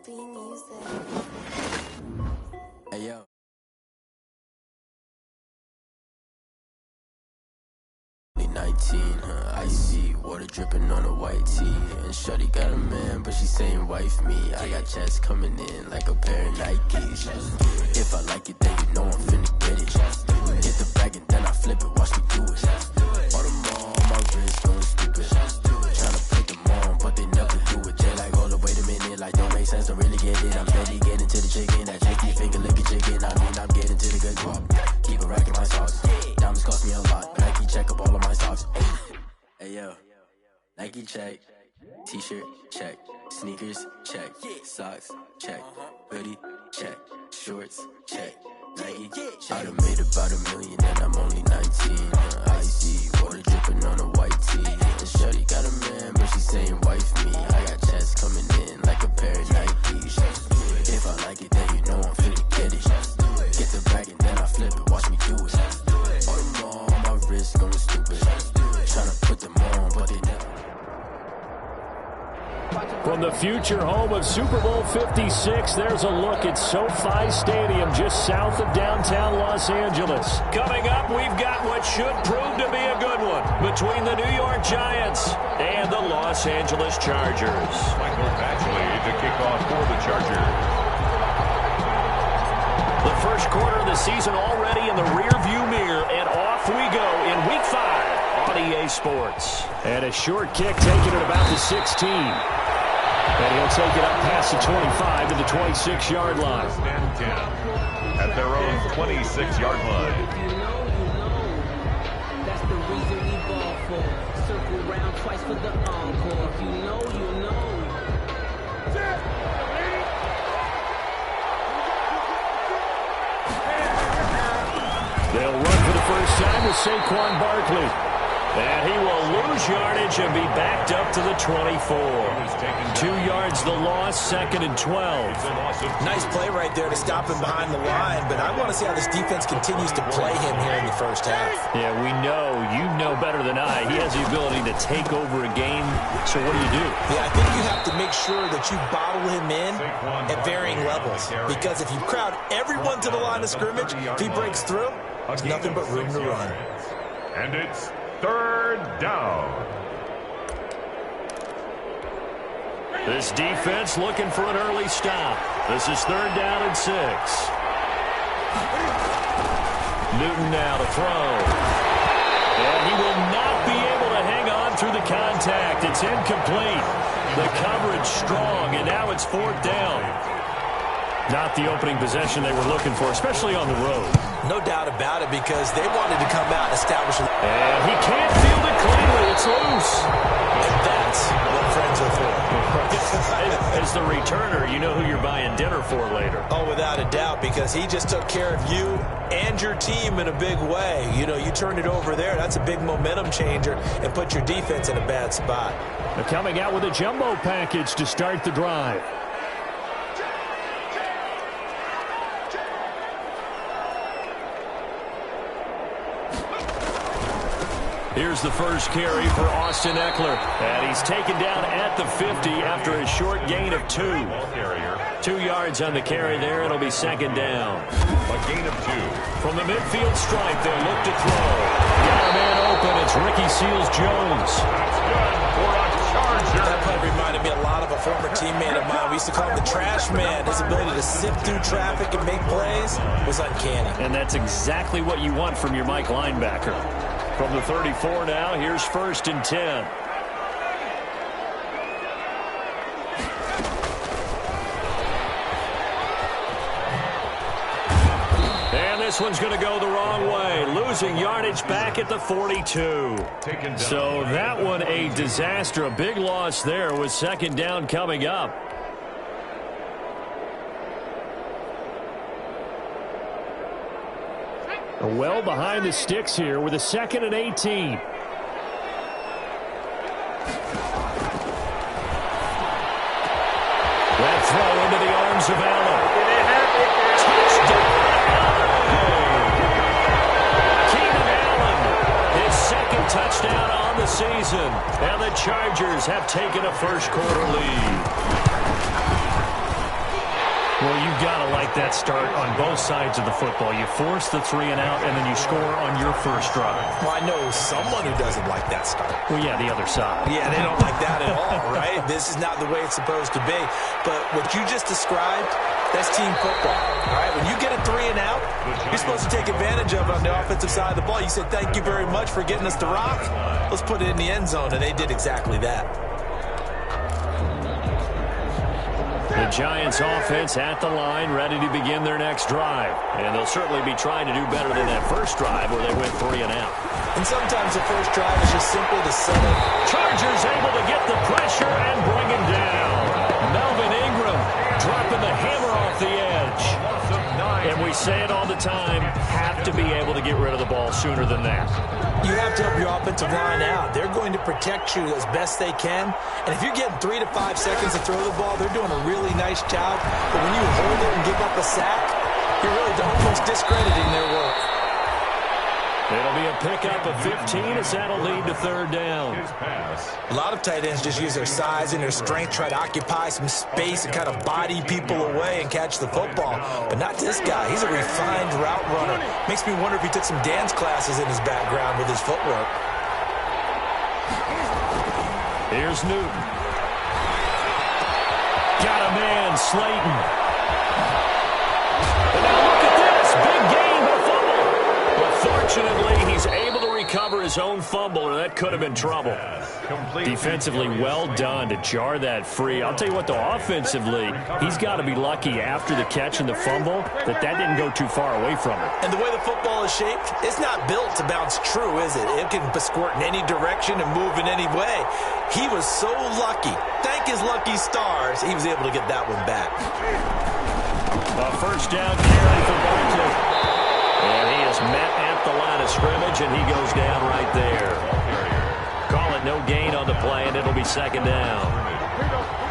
Hey, yo. Only 19, icy, water dripping on a white tee. And shorty got a man, but she saying wife me. I got checks coming in like a pair of Nikes. If I like it, then you know I'm finna get it. Get the bag and then I flip it, watch me do it. All them all on my wrist going stupid. Tryna put them on, but they never do it. They like, hold up, wait a minute, like don't make sense, don't really get it. I'm steady getting to the chicken, that chicky finger licking chicken. I mean, I'm getting to the good guap. Keep a rack in my socks. Diamonds cost me a lot, but Nike check up all of my socks. Hey yo, Nike check, t-shirt check, sneakers check, socks check, hoodie check, shorts check, Nike check. I done made about $1 million and I'm only 19. Icy, water dripping on a white tee. And shorty got a man, but she saying wife me. I got checks coming in like a pair of Nikes. If I like it, then you know I'm finna get it. Get the bag and then I flip it, watch me do it. All them all on my wrist going stupid. Tryna put them on, but they never. From the future home of Super Bowl 56, there's a look at SoFi Stadium just south of downtown Los Angeles. Coming up, we've got what should prove to be a good one between the New York Giants and the Los Angeles Chargers. Michael Batchley to kick off for the Chargers. The first quarter of the season already in the rearview mirror, and off we go in Week 5 on EA Sports. And a short kick taken at about the 16. And he'll take it up past the 25 to the 26-yard line. Stand 10 at their own 26-yard line. That's the reason we ball for. Circle round twice for the encore. If you know, you know. They'll run for the first time with Saquon Barkley. And he will lose yardage and be backed up to the 24. 2 yards the loss, 2nd and 12. Nice play right there to stop him behind the line, but I want to see how this defense continues to play him here in the first half. Yeah, we know, you know better than I, he has the ability to take over a game, so what do you do? Yeah, I think you have to make sure that you bottle him in at varying levels, because if you crowd everyone to the line of scrimmage, if he breaks through, there's nothing but room to run. And it's 3rd down. This defense looking for an early stop. This is 3rd down and 6. Newton now to throw. And he will not be able to hang on through the contact. It's incomplete. The coverage strong, and now it's 4th down. Not the opening possession they were looking for, especially on the road. No doubt about it, because they wanted to come out and establish. And he can't field it cleanly. It's loose. And that's what friends are for. As the returner, you know who you're buying dinner for later. Oh, without a doubt, because he just took care of you and your team in a big way. You know, you turned it over there. That's a big momentum changer and put your defense in a bad spot. They're coming out with a jumbo package to start the drive. Here's the first carry for Austin Eckler. And he's taken down at the 50 after a short gain of 2. 2 yards on the carry there. It'll be 2nd down. A gain of 2. From the midfield stripe, they'll look to throw. Got a man open. It's Ricky Seals-Jones. That's good for a Charger. That play reminded me a lot of a former teammate of mine. We used to call him the trash man. His ability to sift through traffic and make plays was uncanny. And that's exactly what you want from your Mike linebacker. From the 34 now, here's 1st and 10. And this one's going to go the wrong way, losing yardage back at the 42. So that one a disaster, a big loss there with 2nd down coming up. Well behind the sticks here with a 2nd and 18. That throw into the arms of Allen. Touchdown, Allen. Keenan Allen, his 2nd touchdown on the season. And the Chargers have taken a first quarter lead. Well, you've got to like that start on both sides of the football. You force the 3 and out, and then you score on your first drive. Well, I know someone who doesn't like that start. Well, yeah, the other side. Yeah, they don't like that at all, right? This is not the way it's supposed to be. But what you just described, that's team football, all right? When you get a 3 and out, you're supposed to take advantage of it on the offensive side of the ball. You said, thank you very much for getting us the rock. Let's put it in the end zone, and they did exactly that. The Giants offense at the line, ready to begin their next drive. And they'll certainly be trying to do better than that first drive where they went 3 and out. And sometimes the first drive is just simple to settle. Chargers able to get the pressure and bring him down. Melvin Ingram dropping the hammer off the edge. And we say it all the time, have to be able to get rid of the ball sooner than that. You have to help your offensive line out. They're going to protect you as best they can. And if you're getting 3 to 5 seconds to throw the ball, they're doing a really nice job. But when you hold it and give up a sack, you're really almost discrediting their work. It'll be a pickup of 15 as that'll lead to third down. A lot of tight ends just use their size and their strength, try to occupy some space and kind of body people away and catch the football. But not this guy. He's a refined route runner. Makes me wonder if he took some dance classes in his background with his footwork. Here's Newton. Got a man, Slayton. And now look at this. Big gain, but fumble. But fortunately, he's able to recover his own fumble, or that could have been trouble. Defensively, well done to jar that free. I'll tell you what, though, offensively, he's got to be lucky after the catch and the fumble that didn't go too far away from him. And the way the football is shaped, it's not built to bounce true, is it? It can squirt in any direction and move in any way. He was so lucky. Thank his lucky stars, he was able to get that one back. A first down carry for Barkley. And he is met at the line of scrimmage, and he goes down right there. Call it no gain on the play, and it'll be second down.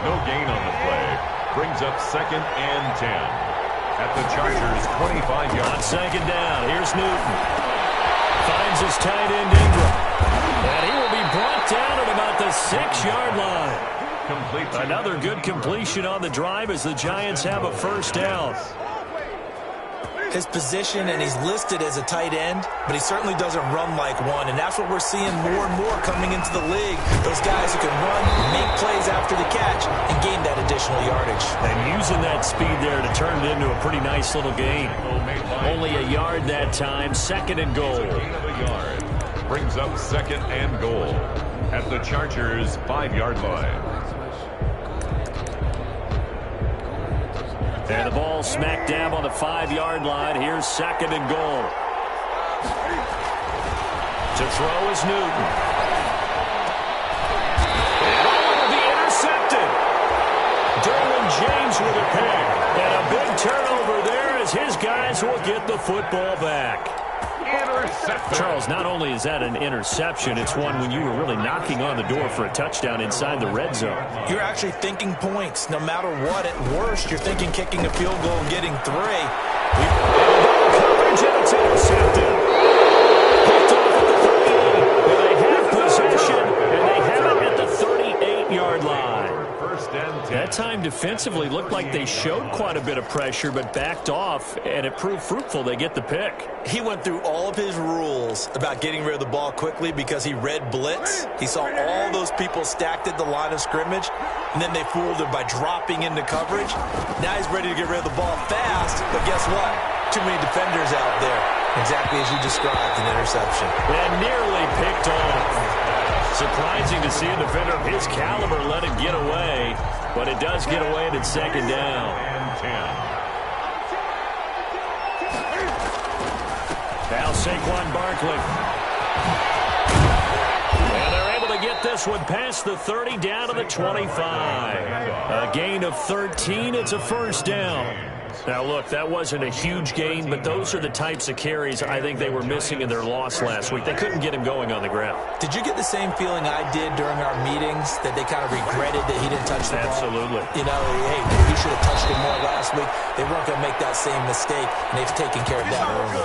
No gain on the play. Brings up 2nd and 10. At the Chargers' 25-yard. On second down, here's Newton. Finds his tight end Ingram. And he will be brought down at about the 6-yard line. Another good completion on the drive as the Giants have a first down. His position, and he's listed as a tight end, but he certainly doesn't run like one, and that's what we're seeing more and more coming into the league. Those guys who can run, make plays after the catch, and gain that additional yardage. And using that speed there to turn it into a pretty nice little gain. Only a yard that time, 2nd and goal. Brings up 2nd and goal at the Chargers' 5-yard line. And the ball smack dab on the 5-yard line. Here's 2nd and goal. To throw is Newton. And will be intercepted. Derwin James with a pick. And a big turnover there as his guys will get the football back. Charles, not only is that an interception, it's one when you were really knocking on the door for a touchdown inside the red zone. You're actually thinking points. No matter what, at worst, you're thinking kicking a field goal and getting 3. Coverage, and it's intercepted. Picked off at the 38. They have possession, and they have it at the 38-yard line. That time defensively looked like they showed quite a bit of pressure, but backed off, and it proved fruitful. They get the pick. He went through all of his rules about getting rid of the ball quickly because he read blitz. He saw all those people stacked at the line of scrimmage, and then they fooled him by dropping into coverage. Now he's ready to get rid of the ball fast, but guess what? Too many defenders out there. Exactly as you described, an interception. And nearly picked off. Surprising to see a defender of his caliber let it get away, but it does get away and it's 2nd down. Now Saquon Barkley. And they're able to get this one past the 30 down to the 25. A gain of 13. It's a first down. Now, look, that wasn't a huge gain, but those are the types of carries I think they were missing in their loss last week. They couldn't get him going on the ground. Did you get the same feeling I did during our meetings, that they kind of regretted that he didn't touch the ball? Absolutely. You know, hey, he should have touched it more last week. They weren't going to make that same mistake, and they've taken care of that early.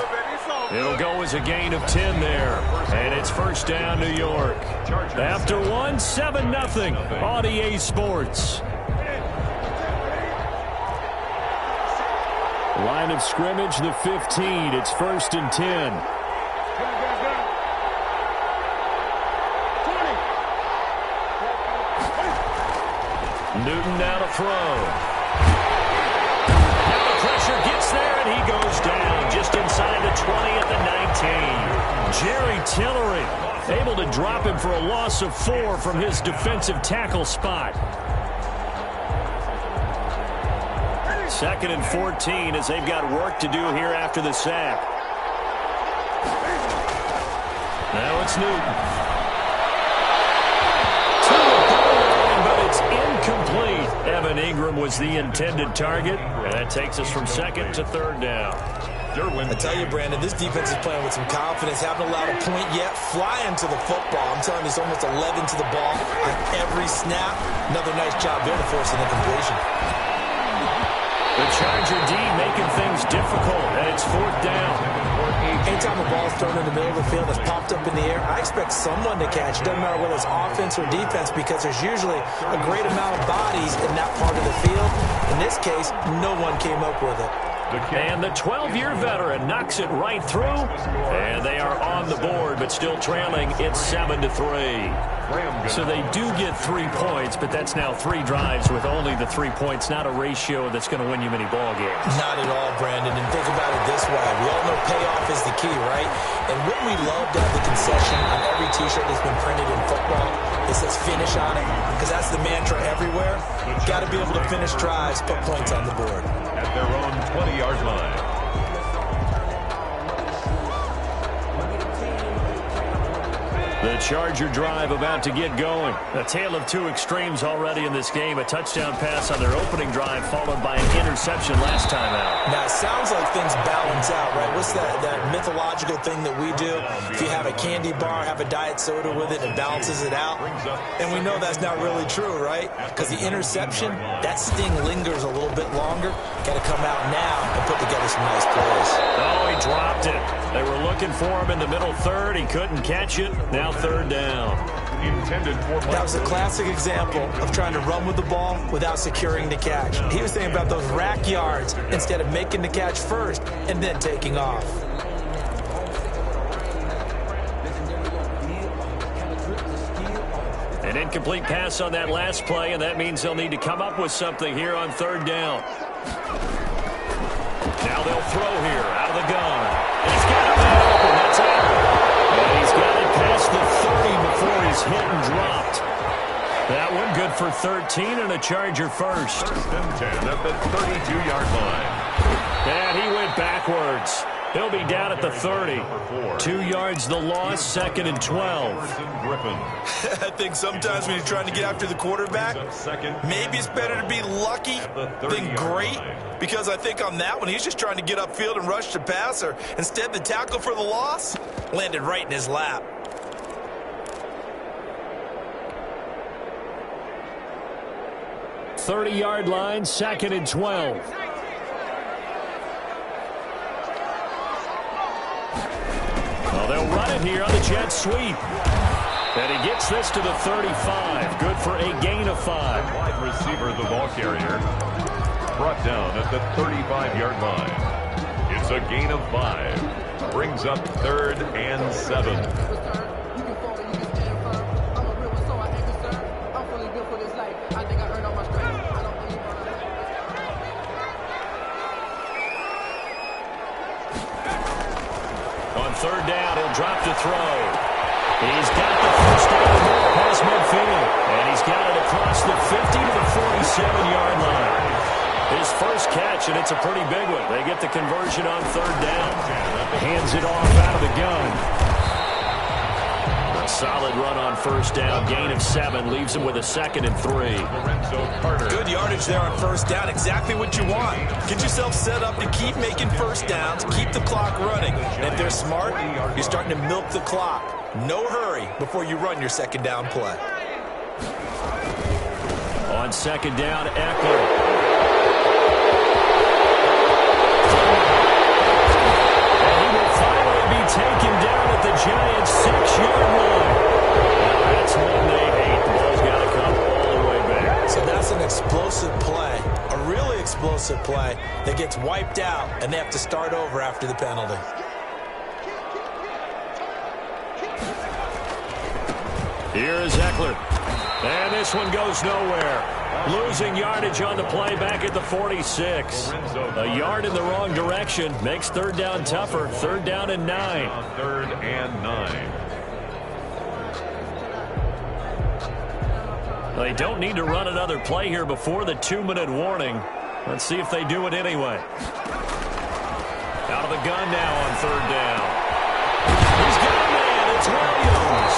It'll go as a gain of 10 there, and it's first down New York. After one, 7-0 on EA Sports. Line of scrimmage, the 15. It's 1st and 10. Newton now to throw. Now the pressure gets there, and he goes down just inside the 20 at the 19. Jerry Tillery able to drop him for a loss of 4 from his defensive tackle spot. 2nd and 14 as they've got work to do here after the sack. Now it's Newton. To the goal line, but it's incomplete. Evan Ingram was the intended target, and that takes us from 2nd to 3rd down. I tell you, Brandon, this defense is playing with some confidence. Haven't allowed a point yet. Flying to the football. I'm telling you, it's almost 11 to the ball on every snap. Another nice job there to force an incompletion. The Charger D making things difficult, and it's 4th down. Anytime a ball is thrown in the middle of the field that's popped up in the air, I expect someone to catch. It doesn't matter whether it's offense or defense, because there's usually a great amount of bodies in that part of the field. In this case, no one came up with it. And the 12-year veteran knocks it right through, and they are on the board, but still trailing. It's 7-3. So they do get 3 points, but that's now 3 drives with only the 3 points, not a ratio that's going to win you many ball games. Not at all, Brandon. And think about it this way. We all know payoff is the key, right? And wouldn't we love to have the concession on every T-shirt that's been printed in football that says finish on it? Because that's the mantra everywhere. Got to be able to finish drives, put points on the board. At their own 20-yard line. The Charger drive about to get going. A tale of 2 extremes already in this game. A touchdown pass on their opening drive, followed by an interception last time out. Now, it sounds like things balance out, right? What's that mythological thing that we do? If you have a candy bar, have a diet soda with it, it balances it out. And we know that's not really true, right? Because the interception, that sting lingers a little bit longer. Got to come out now and put together some nice plays. Oh, he dropped it. They were looking for him in the middle third. He couldn't catch it. Now 3rd down. That was a classic example of trying to run with the ball without securing the catch. He was thinking about those rack yards instead of making the catch first and then taking off. An incomplete pass on that last play, and that means they'll need to come up with something here on 3rd down. Now they'll throw here out of the gun. He's got a man open. That's Allen. And he's got it past the 30 before he's hit and dropped. That one good for 13 and a Charger first. 1st and 10 at the 32-yard line. And he went backwards. He'll be down at the 30. 2 yards the loss, 2nd and 12. I think sometimes when you're trying to get after the quarterback, maybe it's better to be lucky than great. Because I think on that one, he's just trying to get upfield and rush the passer. Instead, the tackle for the loss landed right in his lap. .30-yard line, 2nd and 12. Well, they'll run it here on the jet sweep. And he gets this to the 35. Good for a gain of 5. Wide receiver, the ball carrier, brought down at the 35-yard line. It's a gain of 5. Brings up 3rd and 7. On 3rd down, he'll drop to throw. He's got the first down past midfield. And he's got it across the 50 to the 47-yard line. His first catch, and it's a pretty big one. They get the conversion on 3rd down. Hands it off out of the gun. A solid run on 1st down. Gain of 7 leaves him with a 2nd and 3. Good yardage there on 1st down. Exactly what you want. Get yourself set up to keep making 1st downs, keep the clock running. And if they're smart, you're starting to milk the clock. No hurry before you run your 2nd down play. On 2nd down, Eckler. Taken down at the Giants' 6-yard line. That's one they hate. The ball's got to come all the way back. So that's an explosive play, a really explosive play. that gets wiped out, and they have to start over after the penalty. Here is Eckler. And this one goes nowhere. Losing yardage on the play back at the 46. A yard in the wrong direction makes third down tougher. Third down and 9. Third and 9. They don't need to run another play here before the 2-minute warning. Let's see if they do it anyway. Out of the gun now on third down. He's got a man. It's Williams.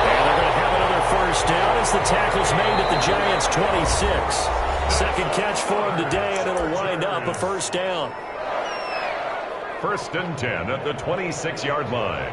And they're going to have another first down as the tackle's made at the Giants' 26. Second catch for him today, and it'll wind up a first down. First and 10 at the 26-yard line.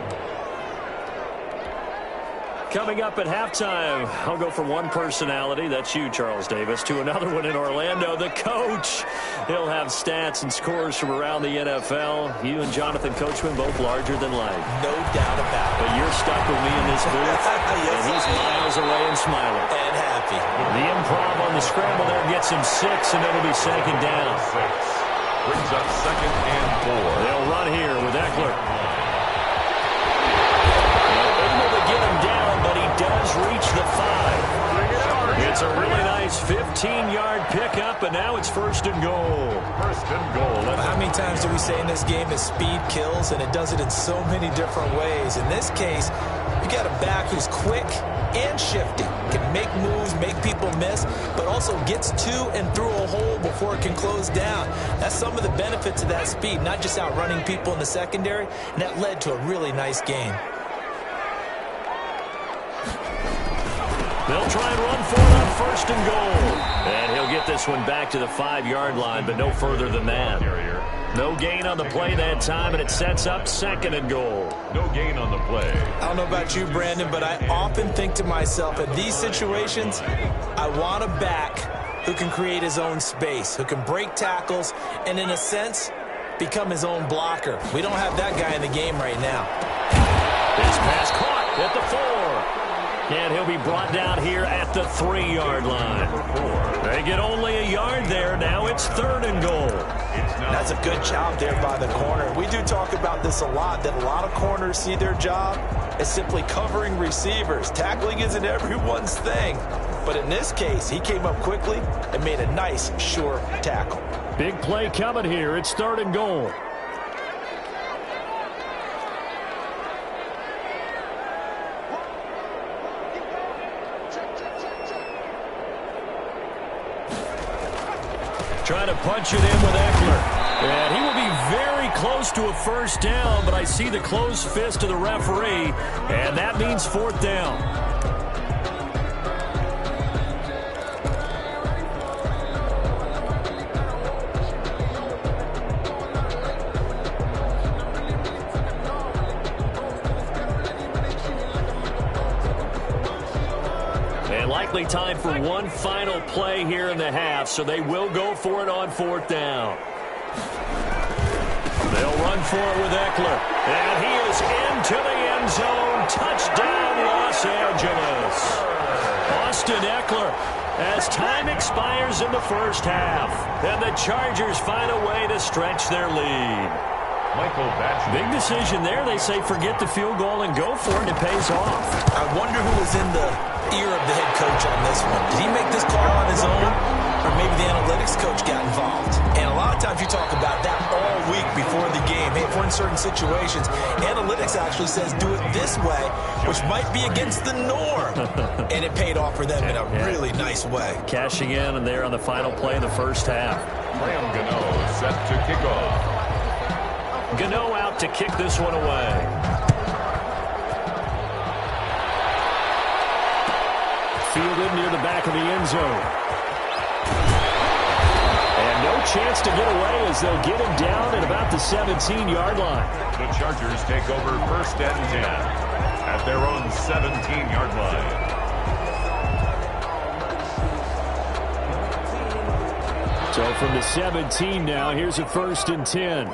Coming up at halftime, I'll go from one personality, that's you, Charles Davis, to another one in Orlando, the coach. He'll have stats and scores from around the NFL. You and Jonathan Coachman both larger than life. No doubt about it. But you're stuck with me in this booth, Yes, and he's miles away and smiling. And happy. The improv on the scramble there gets him 6, and it'll be second down. 6. Brings up second and 4. They'll run here with Eckler. Get him down, but he does reach the 5. It's a really nice 15-yard pickup, and now it's first and goal. First and goal. How many times do we say in this game that speed kills, and it does it in so many different ways? In this case, you got a back who's quick and shifty, can make moves, make people miss, but also gets to and through a hole before it can close down. That's some of the benefits of that speed, not just outrunning people in the secondary, and that led to a really nice game. They'll try and run for it on first and goal. And he'll get this one back to the 5-yard line, but no further than that. No gain on the play that time, and it sets up second and goal. No gain on the play. I don't know about you, Brandon, but I often think to myself, in these situations, I want a back who can create his own space, who can break tackles, and in a sense, become his own blocker. We don't have that guy in the game right now. His pass caught at the 4. And he'll be brought down here at the 3-yard line. They get only a yard there. Now it's third and goal. That's a good job there by the corner. We do talk about this a lot, that a lot of corners see their job as simply covering receivers. Tackling isn't everyone's thing. But in this case, he came up quickly and made a nice, sure tackle. Big play coming here. It's third and goal. Trying to punch it in with Eckler. And he will be very close to a first down, but I see the closed fist of the referee, and that means fourth down. Likely time for one final play here in the half, so they will go for it on fourth down. They'll run for it with Eckler, and he is into the end zone. Touchdown, Los Angeles. Austin Eckler, as time expires in the first half, and the Chargers find a way to stretch their lead. Michael Batch. Big decision there. They say forget the field goal and go for it. It pays off. I wonder who was in the ear of the head coach on this one. Did he make this call on his own? Or maybe the analytics coach got involved? And a lot of times you talk about that all week before the game. Hey, if we're in certain situations, analytics actually says do it this way, which might be against the norm. And it paid off for them in a really nice way. Cashing in and there on the final play of the first half. Graham Gano set to kick off. Gano out to kick this one away. Fielded near the back of the end zone. And no chance to get away as they'll get him down at about the 17-yard line. The Chargers take over first and 10 at their own 17-yard line. So from the 17 now, here's a first and 10.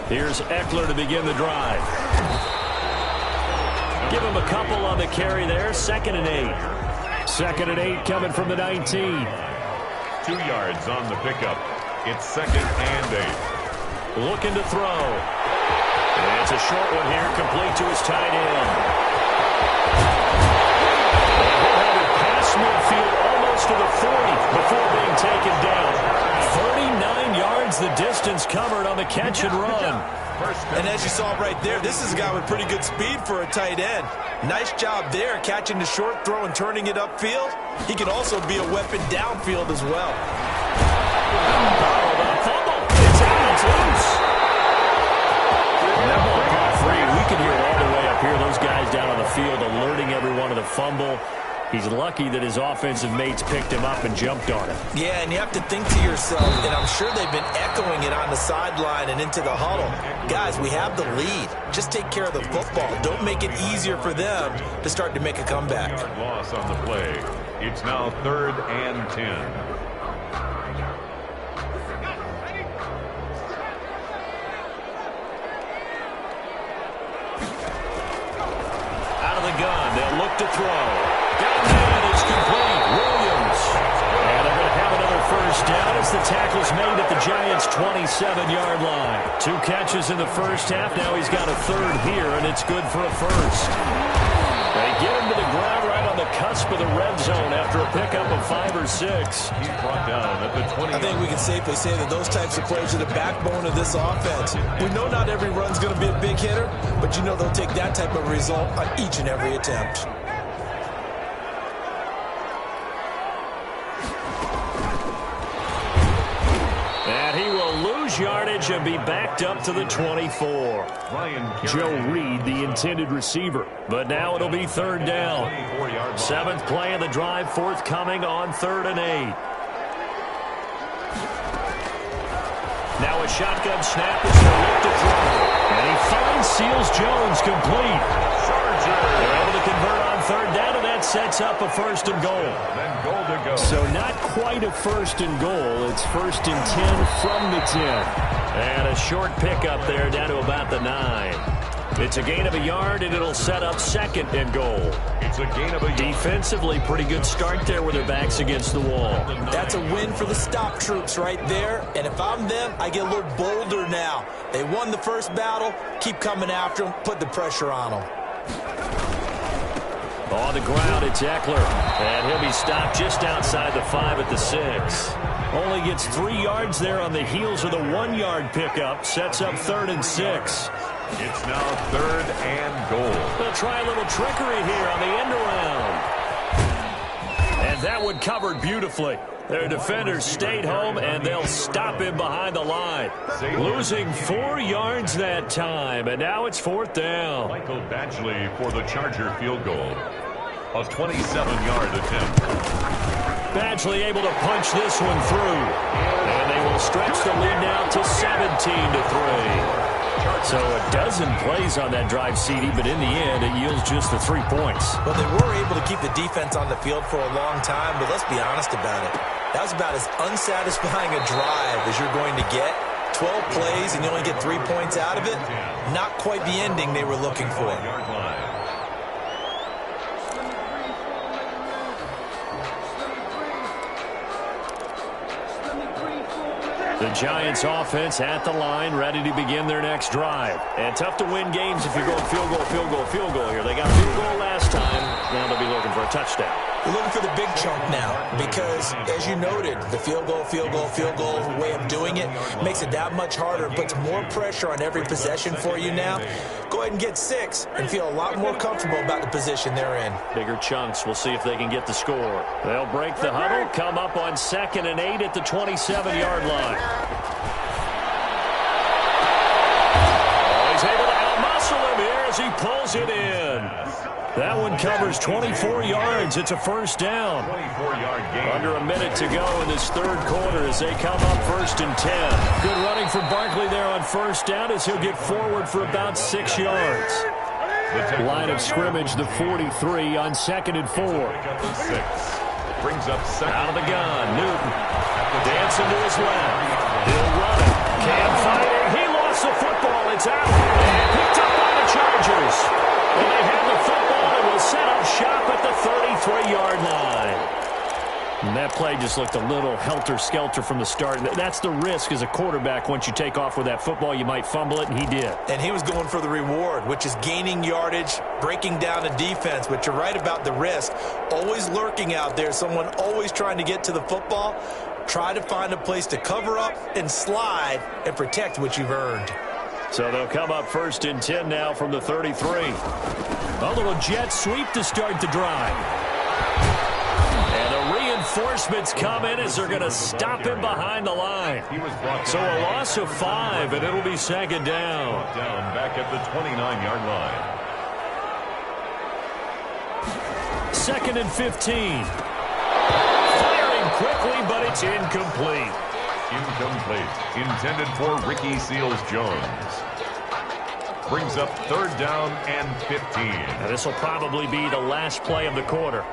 Here's Eckler to begin the drive. Give him a couple on the carry there. 2nd and 8. 2nd and 8 coming from the 19. 2 yards on the pickup. It's 2nd and 8. Looking to throw. And it's a short one here, complete to his tight end. And he'll have it past midfield almost to the 40 before being taken down. 39 yards the distance covered on the catch and run. And as you saw right there, this is a guy with pretty good speed for a tight end. Nice job there, catching the short throw and turning it upfield. He can also be a weapon downfield as well. It's out, it's loose. That ball caught free. We can hear it all the way up here. Those guys down on the field alerting everyone of the fumble. He's lucky that his offensive mates picked him up and jumped on him. Yeah, and you have to think to yourself, and I'm sure they've been echoing it on the sideline and into the huddle. Guys, we have the lead. Just take care of the football. Don't make it easier for them to start to make a comeback. Loss on the play. It's now 3rd and 10. Out of the gun, they'll look to throw. Down it's complete. Williams. And they're going to have another first down as the tackle's made at the Giants' 27-yard line. 2 catches in the first half. Now he's got a 3rd here, and it's good for a first. They get him to the ground right on the cusp of the red zone after a pickup of 5 or 6. He's brought down at the 20. I think we can safely say that those types of plays are the backbone of this offense. We know not every run's going to be a big hitter, but you know they'll take that type of result on each and every attempt. And he will lose yardage and be backed up to the 24. Joe Reed, the intended receiver. But now it'll be 3rd down. 7th play of the drive, forthcoming on 3rd and 8. Now a shotgun snap is going to look to throw. And he finds Seals Jones complete. They're able to convert on 3rd down, and that sets up a 1st and goal. Then goal to go. So not quite a 1st and goal. It's 1st and 10 from the 10. And a short pickup there down to about the 9. It's a gain of a yard, and it'll set up 2nd and goal. It's a gain of a yard. Defensively, pretty good start there with their backs against the wall. That's a win for the stop troops right there. And if I'm them, I get a little bolder now. They won the first battle. Keep coming after them. Put the pressure on them. On the ground, it's Eckler. And he'll be stopped just outside the 5 at the 6. Only gets 3 yards there on the heels of the 1-yard pickup. Sets up 3rd and 6. It's now 3rd and goal. They'll try a little trickery here on the end around. And that one covered beautifully. Their defenders stayed home, and they'll stop him behind the line. Losing 4 yards that time, and now it's 4th down. Michael Badgley for the Charger field goal. A 27-yard attempt. Badgley able to punch this one through. And they will stretch the lead now to 17-3. So a dozen plays on that drive, CD, but in the end, it yields just the 3 points. Well, they were able to keep the defense on the field for a long time, but let's be honest about it. That was about as unsatisfying a drive as you're going to get. 12 plays and you only get 3 points out of it. Not quite the ending they were looking for. The Giants offense at the line, ready to begin their next drive. And tough to win games if you're going field goal, field goal, field goal here. They got field goal last time. Now they'll be looking for a touchdown. We're looking for the big chunk now because, as you noted, the field goal way of doing it makes it that much harder, puts more pressure on every possession for you now. Go ahead and get 6 and feel a lot more comfortable about the position they're in. Bigger chunks. We'll see if they can get the score. They'll break the huddle, come up on 2nd and 8 at the 27-yard line. Oh, he's able to outmuscle him here as he pulls it in. That one covers 24 yards. It's a 1st down. 24-yard gain. Under a minute to go in this 3rd quarter as they come up 1st and 10. Good running for Barkley there on 1st down as he'll get forward for about 6 yards. Line of scrimmage, the 43 on 2nd and 4. Brings up 2nd. Out of the gun, Newton. Dancing to his left. He'll run it. Can't find it. He lost the football And that play just looked a little helter-skelter from the start. That's the risk as a quarterback. Once you take off with that football, you might fumble it, and he did. And he was going for the reward, which is gaining yardage, breaking down a defense. But you're right about the risk. Always lurking out there, someone always trying to get to the football. Try to find a place to cover up and slide and protect what you've earned. So they'll come up 1st and 10 now from the 33. A little jet sweep to start the drive. Reinforcements come in as they're going to stop him behind the line. So a loss of 5, and it'll be 2nd down. Back at the 29-yard line. 2nd and 15. Firing quickly, but it's incomplete. Incomplete. Intended for Ricky Seals-Jones. Brings up 3rd down and 15. Now this will probably be the last play of the quarter.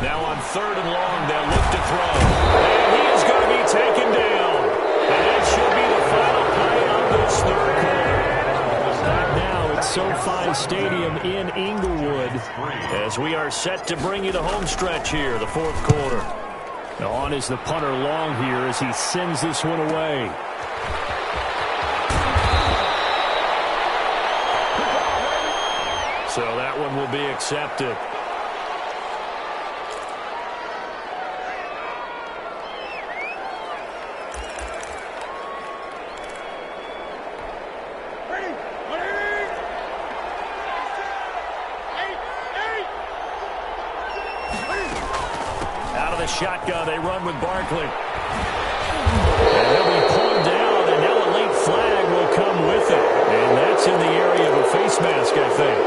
Now on 3rd and long, they'll look to throw. And he is going to be taken down. And that should be the final play of this 3rd quarter. Now it's SoFi Stadium in Inglewood as we are set to bring you the home stretch here, the 4th quarter. Now on is the punter Long here as he sends this one away. So that one will be accepted. Shotgun, they run with Barkley. And he'll be pulled down, and now a late flag will come with it. And that's in the area of a face mask, I think.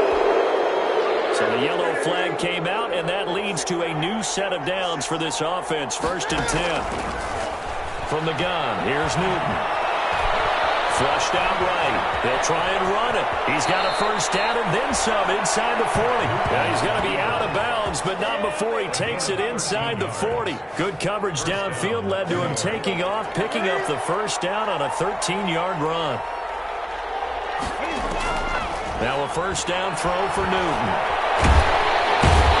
So the yellow flag came out, and that leads to a new set of downs for this offense. 1st and 10. From the gun, here's Newton. Flushed out right. They'll try and run it. He's got a 1st down and then some inside the 40. Now he's going to be out of bounds, but not before he takes it inside the 40. Good coverage downfield led to him taking off, picking up the 1st down on a 13-yard run. Now a 1st down throw for Newton.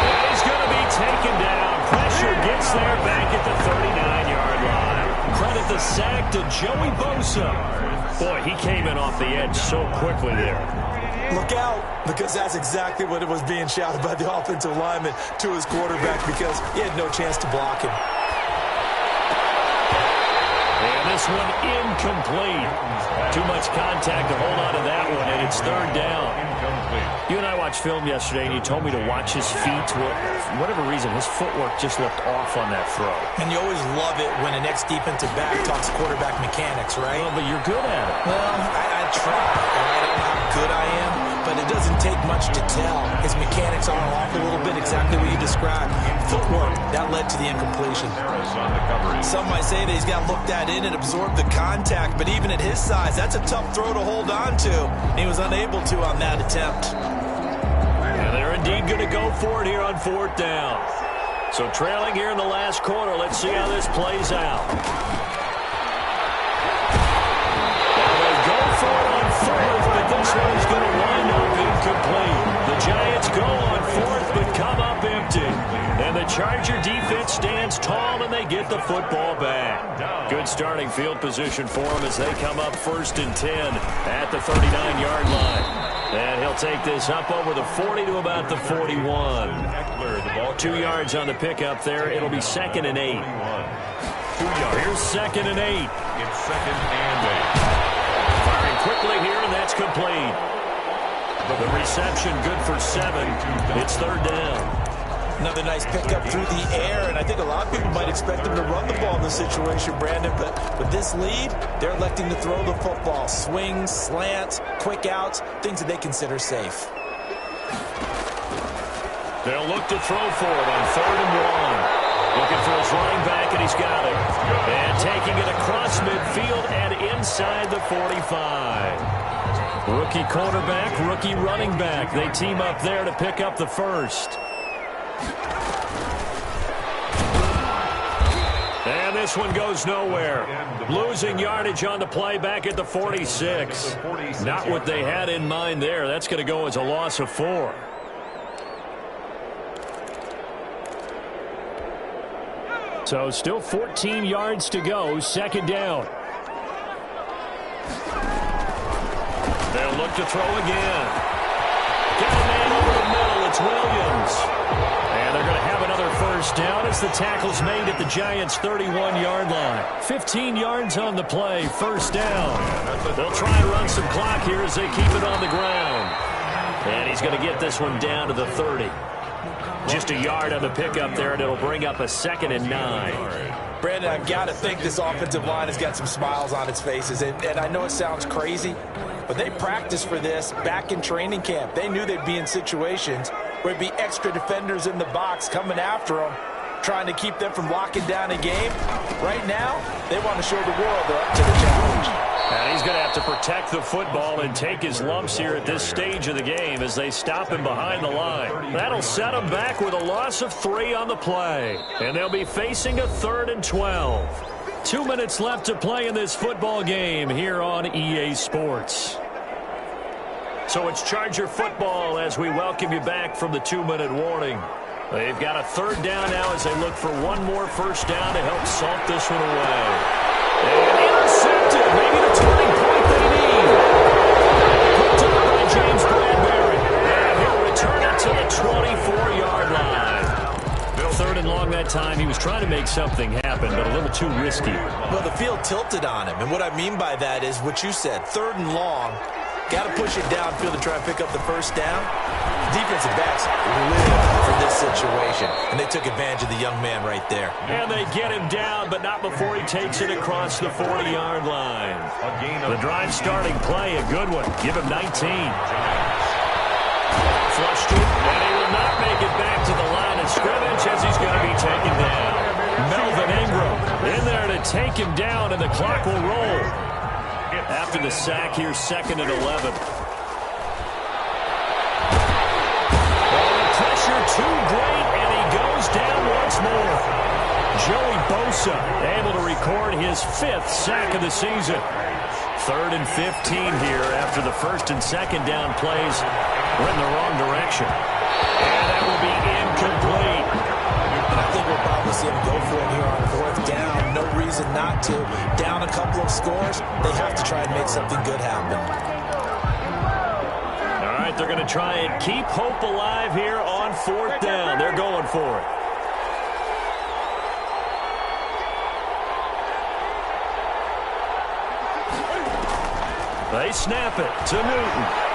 And he's going to be taken down. Pressure gets there back at the 39-yard line. Credit the sack to Joey Bosa. Boy, he came in off the edge so quickly there. Look out, because that's exactly what it was being shouted by the offensive lineman to his quarterback because he had no chance to block him. And this one incomplete. Too much contact to hold on to that one, and it's 3rd down. You and I watched film yesterday, and you told me to watch his feet. Well, for whatever reason, his footwork just looked off on that throw. And you always love it when an ex-defensive back talks quarterback mechanics, right? Well, but you're good at it. Well, I try. I don't know how good I am, but it doesn't take much to tell. His mechanics are off a little bit, exactly what you described. Footwork, that led to the incompletion. Some might say that he's got to look that in and absorb the contact, but even at his size, that's a tough throw to hold on to. He was unable to on that attempt. And they're indeed going to go for it here on 4th down. So trailing here in the last quarter, let's see how this plays out. Now they go for it on 4th, but this one's going to wind up incomplete. The Giants go on 4th, but come up empty. And the Charger defense stands tall, and they get the football back. Good starting field position for them as they come up 1st and 10 at the 39-yard line. And he'll take this up over the 40 to about the 41. 2 yards on the pickup there. It'll be 2nd and 8. 2 yards. Here's 2nd and 8. It's 2nd and 8. Firing quickly here, and that's complete. The reception good for 7. It's 3rd down. Another nice pickup through the air, and I think a lot of people might expect them to run the ball in this situation, Brandon, but with this lead, they're electing to throw the football. Swings, slants, quick outs, things that they consider safe. They'll look to throw for it on 3rd and 1. Looking for his running back, and he's got it. And taking it across midfield and inside the 45. Rookie quarterback, rookie running back. They team up there to pick up the 1st. And this one goes nowhere. Losing yardage on the play back at the 46. Not what they had in mind there. That's going to go as a loss of 4. So still 14 yards to go, second down. They'll look to throw again. Get the man over the middle. It's Williams. And they're going to have another first down as the tackle's made at the Giants' 31-yard line. 15 yards on the play, first down. They'll try and run some clock here as they keep it on the ground. And he's going to get this one down to the 30. Just a yard on the pickup there, and it'll bring up a 2nd and 9. Brandon, I've got to think this offensive line has got some smiles on its faces. And I know it sounds crazy, but they practiced for this back in training camp. They knew they'd be in situations where there'd be extra defenders in the box coming after them, trying to keep them from locking down a game. Right now, they want to show the world they're up to the challenge. And he's going to have to protect the football and take his lumps here at this stage of the game as they stop him behind the line. That'll set him back with a loss of 3 on the play. And they'll be facing a 3rd and 12. 2 minutes left to play in this football game here on EA Sports. So it's Charger football as we welcome you back from the 2-minute warning. They've got a 3rd down now as they look for one more first down to help salt this one away. And intercepted, maybe the turning point they need. Picked up by James Bradbury. And he'll return it to the 24-yard line. 3rd and long that time. He was trying to make something happen, but a little too risky. Well, the field tilted on him. And what I mean by that is what you said, 3rd and long. Got to push it downfield to try and pick up the first down. Defensive backs live for this situation, and they took advantage of the young man right there. And they get him down, but not before he takes it across the 40-yard line. The drive starting play, a good one. Give him 19. Flushed it, and he will not make it back to the line of scrimmage as he's going to be taken down. Melvin Ingram in there to take him down, and the clock will roll. After the sack here, 2nd and 11. Pressure too great, and he goes down once more. Joey Bosa able to record his 5th sack of the season. 3rd and 15 here after the 1st and 2nd down plays went in the wrong direction. And that will be incomplete. I think we'll probably see him go for it here on 4th down. No reason not to. Down a couple of scores, they have to try and make something good happen. All right, they're going to try and keep hope alive here on 4th down. They're going for it. They snap it to Newton.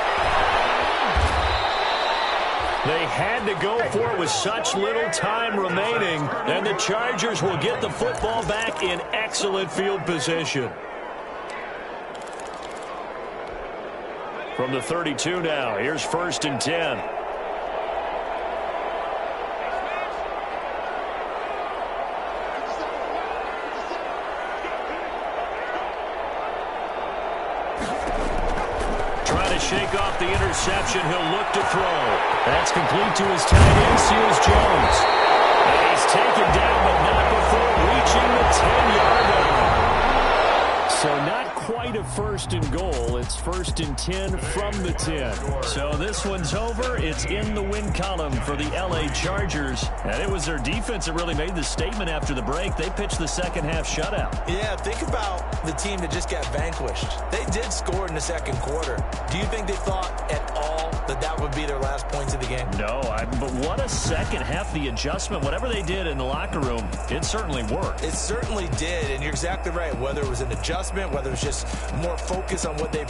They had to go for it with such little time remaining, and the Chargers will get the football back in excellent field position. From the 32 now, here's 1st and 10. Shake off the interception. He'll look to throw. That's complete to his tight end, Seals Jones. And he's taken down, but not before reaching the 10-yard line. So not quite a 1st and goal. It's 1st and 10 from the 10. So this one's over. It's in the win column for the L.A. Chargers. And it was their defense that really made the statement after the break. They pitched the second-half shutout. Yeah, think about the team that just got vanquished. They did score in the 2nd quarter. Do you think they thought at all that that would be their last points of the game? No, but what a second half. The adjustment, whatever they did in the locker room, it certainly worked. It certainly did, and you're exactly right. Whether it was an adjustment, whether it was just more focus on what they